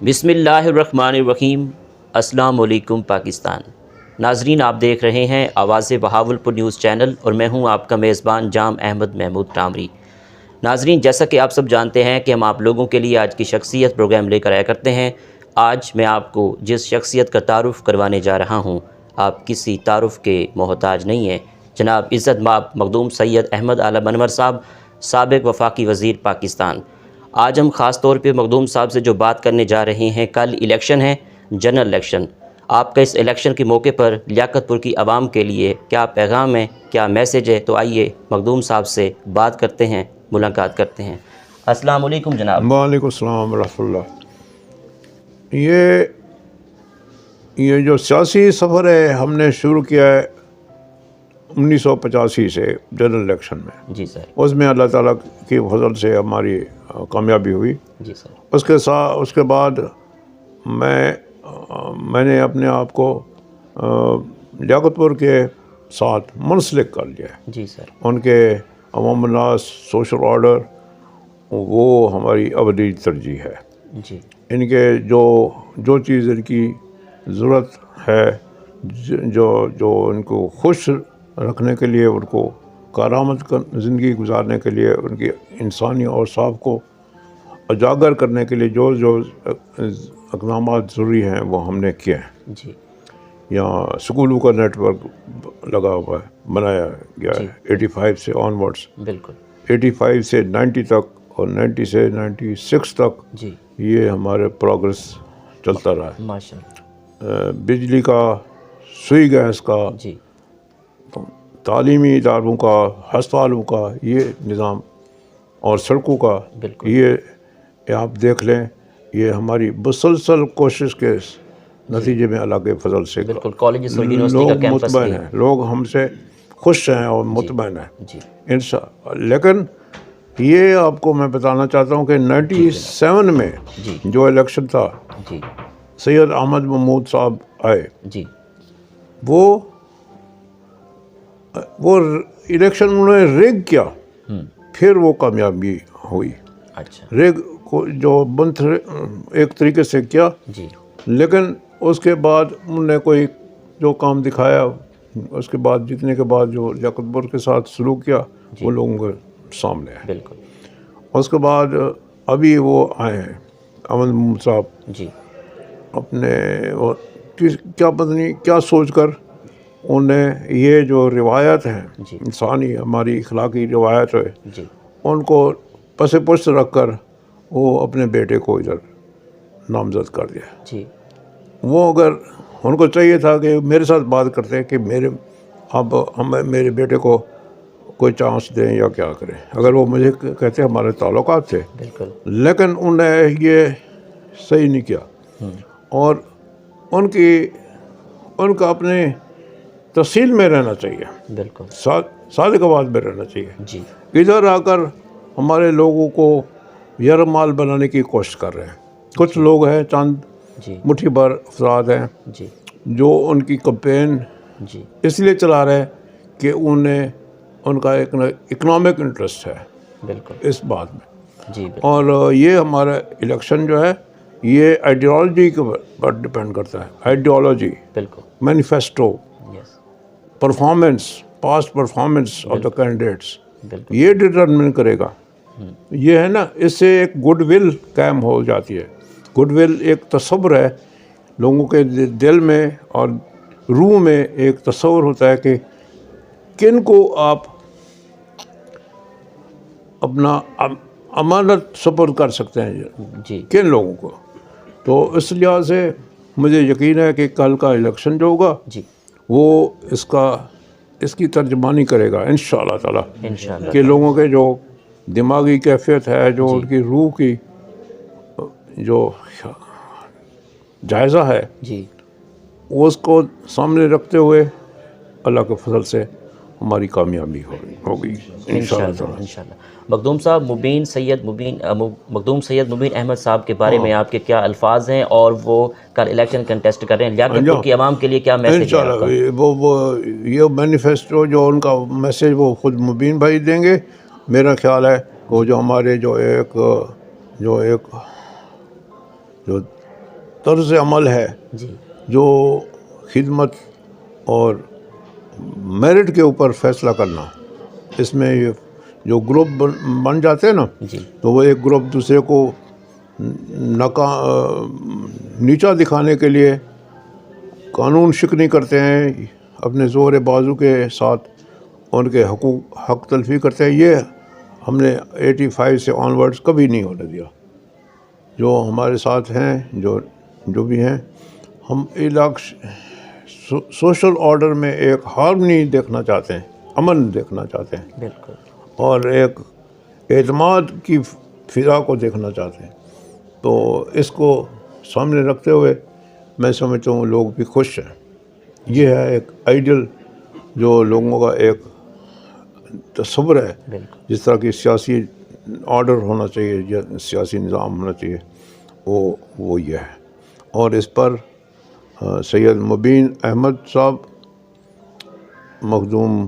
बिस्मिल्लाहिर्रहमानिर्रहीम। अस्सलाम वालेकुम पाकिस्तान। नाजरीन, आप देख रहे हैं आवाज़ बहावलपुर न्यूज़ चैनल और मैं हूं आपका मेज़बान जाम अहमद महमूद टामरी। नाजरीन, जैसा कि आप सब जानते हैं कि हम आप लोगों के लिए आज की शख्सियत प्रोग्राम लेकर आया करते हैं। आज मैं आपको जिस शख्सियत का तारुफ़ करवाने जा रहा हूं, आप किसी तारुफ़ के मोहताज नहीं हैं। जनाब इज़्ज़त माब मखदूम सैयद अहमद आलम अनवर साहब, साबिक़ वफाकी वज़ीर पाकिस्तान। आज हम ख़ास तौर पे मखदूम साहब से जो बात करने जा रहे हैं, कल इलेक्शन है, जनरल इलेक्शन। आपका इस इलेक्शन के मौके पर लियाकतपुर की आवाम के लिए क्या पैगाम है, क्या मैसेज है? तो आइए मखदूम साहब से बात करते हैं, मुलाकात करते हैं। अस्सलाम वालेकुम जनाब। वालेकुम सलाम रहमतुल्लाह। ये जो सियासी सफ़र है हमने शुरू किया है 1985 से जनरल इलेक्शन में। जी सर। उसमें अल्लाह ताला की फजल से हमारी कामयाबी हुई। जी सर। उसके बाद मैंने अपने आप को लियाकतपुर के साथ मुंसलिक कर लिया। जी सर। उनके अवाम उन्नास सोशल ऑर्डर वो हमारी अबदी तरजीह है। जी। इनके जो चीज़ इनकी ज़रूरत है, जो इनको खुश रखने के लिए, उनको कारामद ज़िंदगी गुजारने के लिए, उनकी इंसानी औसाफ को उजागर करने के लिए जो इक़दामात ज़रूरी हैं वो हमने किए हैं। जी। यहाँ स्कूलों का नेटवर्क लगा हुआ है, बनाया गया है 85 से ऑनवर्ड्स। बिल्कुल। 85 से 90 तक और 90 से 96 तक जी। ये हमारे प्रोग्रेस चलता रहा है। माशाअल्लाह। बिजली का, सुई गैस का, जी। तालीमी इदारों का, हस्पतालों का ये निज़ाम और सड़कों का, बिल्कुल। ये आप देख लें, ये हमारी मुसलसल कोशिश के नतीजे में अल्लाह के फजल से बिल्कुल। कॉलेजेस और यूनिवर्सिटी का लोग कैंपस मुतमईन हैं, लोग हमसे खुश हैं और मुतमईन हैं जी। लेकिन ये आपको मैं बताना चाहता हूँ कि 97 में जी। जो इलेक्शन था, जी। सैयद अहमद महमूद साहब आए। जी। वो इलेक्शन उन्होंने रिग किया, फिर वो कामयाबी हुई। अच्छा। रिग को जो एक तरीके से किया, जी। लेकिन उसके बाद उन्होंने कोई जो काम दिखाया, उसके बाद जीतने के बाद जो लियाकतपुर के साथ सलूक किया वो लोगों के सामने है। बिल्कुल। उसके बाद अभी वो आए हैं अहमद महमूद साहब, जी। अपने क्या पता नहीं क्या सोचकर उन्हें ये जो रिवायत है, इंसानी हमारी इखलाकी रिवायत है, जी। उनको पसे पुश्त रख कर वो अपने बेटे को इधर नामजद कर दिया। जी। वो अगर उनको चाहिए था कि मेरे साथ बात करते कि हम मेरे बेटे को कोई चांस दें या क्या करें, अगर वो मुझे कहते हमारे ताल्लुकात थे। बिल्कुल। लेकिन उन्हें ये सही नहीं किया और उनका अपने तहसील में रहना चाहिए, बिल्कुल। सादिक़ाबाद में रहना चाहिए। जी। इधर आकर हमारे लोगों को यरमाल बनाने की कोशिश कर रहे हैं। कुछ लोग हैं, चंद मुट्ठी भर अफराद हैं जी। जो उनकी कैंपेन जी। इसलिए चला रहे हैं कि उनका एक इकोनॉमिक इंटरेस्ट है। बिल्कुल। इस बात में जी। और ये हमारा इलेक्शन जो है ये आइडियोलॉजी के पर डिपेंड करता है। आइडियोलॉजी, बिल्कुल, manifesto, yes, performance, past performance of the candidates, बिल्कुल, ये डिटरमिन करेगा। ये है ना, इससे एक गुडविल कायम हो जाती है। गुडविल एक तस्वुर है लोगों के दिल में और रूह में, एक तस्वुर होता है कि किन को आप अपना अमानत सुपुर्द कर सकते हैं जी, किन लोगों को। तो इस लिहाज से मुझे यकीन है कि कल का इलेक्शन जो होगा जी, वो इसकी तर्जमानी करेगा इंशाअल्लाह ताला, इंशाअल्लाह कि लोगों के जो दिमागी कैफियत है, जो उनकी रूह की जो जायज़ा है, जी, उसको सामने रखते हुए अल्लाह के फजल से हमारी कामयाबी होगी इंशाअल्लाह ताला। इंशाअल्लाह। मखदूम साहब, मखदूम सैयद मुबीन अहमद साहब के बारे में आपके क्या अल्फाज हैं और वो कल इलेक्शन कंटेस्ट कर रहे हैं, लियाकतपुर की आवाम के लिए क्या मैसेज है आपका? इंशाअल्लाह ये मैनिफेस्टो जो उनका मैसेज वो खुद मुबीन भाई देंगे। मेरा ख्याल है वो जो हमारे जो طرز عمل ہے جی جو خدمت اور میرٹ کے اوپر فیصلہ کرنا، اس میں یہ جو گروپ بن جاتے ہیں نا، جی تو وہ ایک گروپ دوسرے کو نیچا دکھانے کے لیے قانون شکنی کرتے ہیں، اپنے زور بازو کے ساتھ ان کے حق تلفی کرتے ہیں. یہ ہم نے 85 سے آن ورڈز کبھی نہیں ہونے دیا. جو ہمارے ساتھ ہیں، جو بھی ہیں، ہم سوشل آرڈر میں ایک ہارمنی دیکھنا چاہتے ہیں، امن دیکھنا چاہتے ہیں، بالکل. اور ایک اعتماد کی فضا کو دیکھنا چاہتے ہیں. تو اس کو سامنے رکھتے ہوئے میں سمجھتا ہوں لوگ بھی خوش ہیں. یہ ہے ایک آئیڈیل جو لوگوں کا ایک تصور ہے، بالکل. جس طرح کی سیاسی آرڈر ہونا چاہیے یا سیاسی نظام ہونا چاہیے، وہ یہ ہے. اور اس پر سید مبین احمد صاحب، مخدوم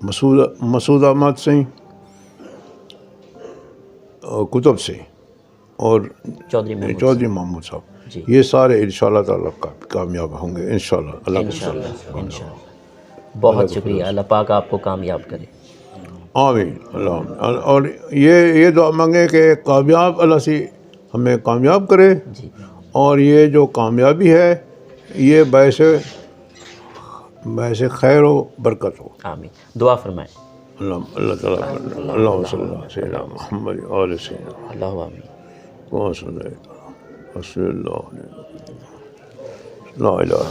مسعود احمد سنگھ، کتب سے، اور چودھری محمود صاحب، جی. یہ سارے انشاءاللہ تعالیٰ کامیاب ہوں گے انشاءاللہ. اللہ انشاءاللہ. بہت شکریہ. اللہ پاک آپ کو کامیاب کرے. آمین. اللہ. اور یہ دعا مانگیں کہ کامیاب اللہ سے ہمیں کامیاب کرے، جی اور یہ جو کامیابی ہے یہ باعث خیر و برکت ہو. آمین. دعا فرمائیں. اللہ تعالیٰ اللہ صلی اللہ سیدنا محمد علیہ سیدنا اللہ آمین. اللہ لا الہ